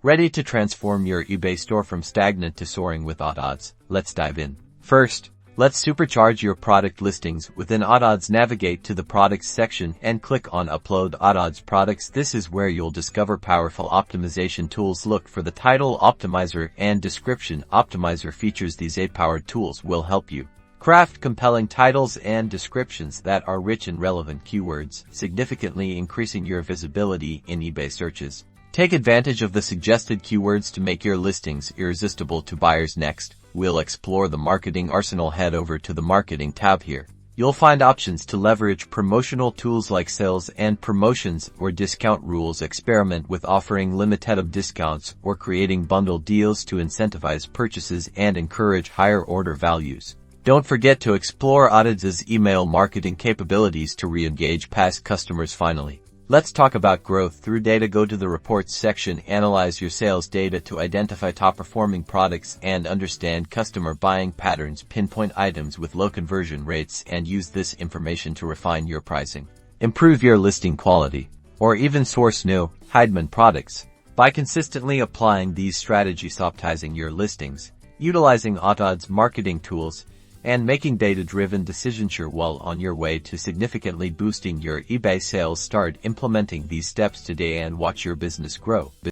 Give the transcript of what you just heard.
Ready to transform your eBay store from stagnant to soaring with Autods? Let's dive in. First, let's supercharge your product listings. Within Autods, navigate to the Products section and click on Upload Autods Products. This is where you'll discover powerful optimization tools. Look for the Title Optimizer and Description Optimizer features. These AI-powered tools will help you craft compelling titles and descriptions that are rich in relevant keywords, significantly increasing your visibility in eBay searches. Take advantage of the suggested keywords to make your listings irresistible to buyers. Next, we'll explore the marketing arsenal. Head over to the Marketing tab here. You'll find options to leverage promotional tools like sales and promotions or discount rules. Experiment with offering limited discounts or creating bundle deals to incentivize purchases and encourage higher order values. Don't forget to explore Autods' email marketing capabilities to re-engage past customers. Finally, let's talk about growth through data. Go to the Reports section, analyze your sales data to identify top-performing products and understand customer buying patterns. Pinpoint items with low conversion rates and use this information to refine your pricing, improve your listing quality, or even source new, hidden products. By consistently applying these strategies, optimizing your listings, utilizing Autods marketing tools, and making data-driven decisions, you're well on your way to significantly boosting your eBay sales. Start implementing these steps today and watch your business grow.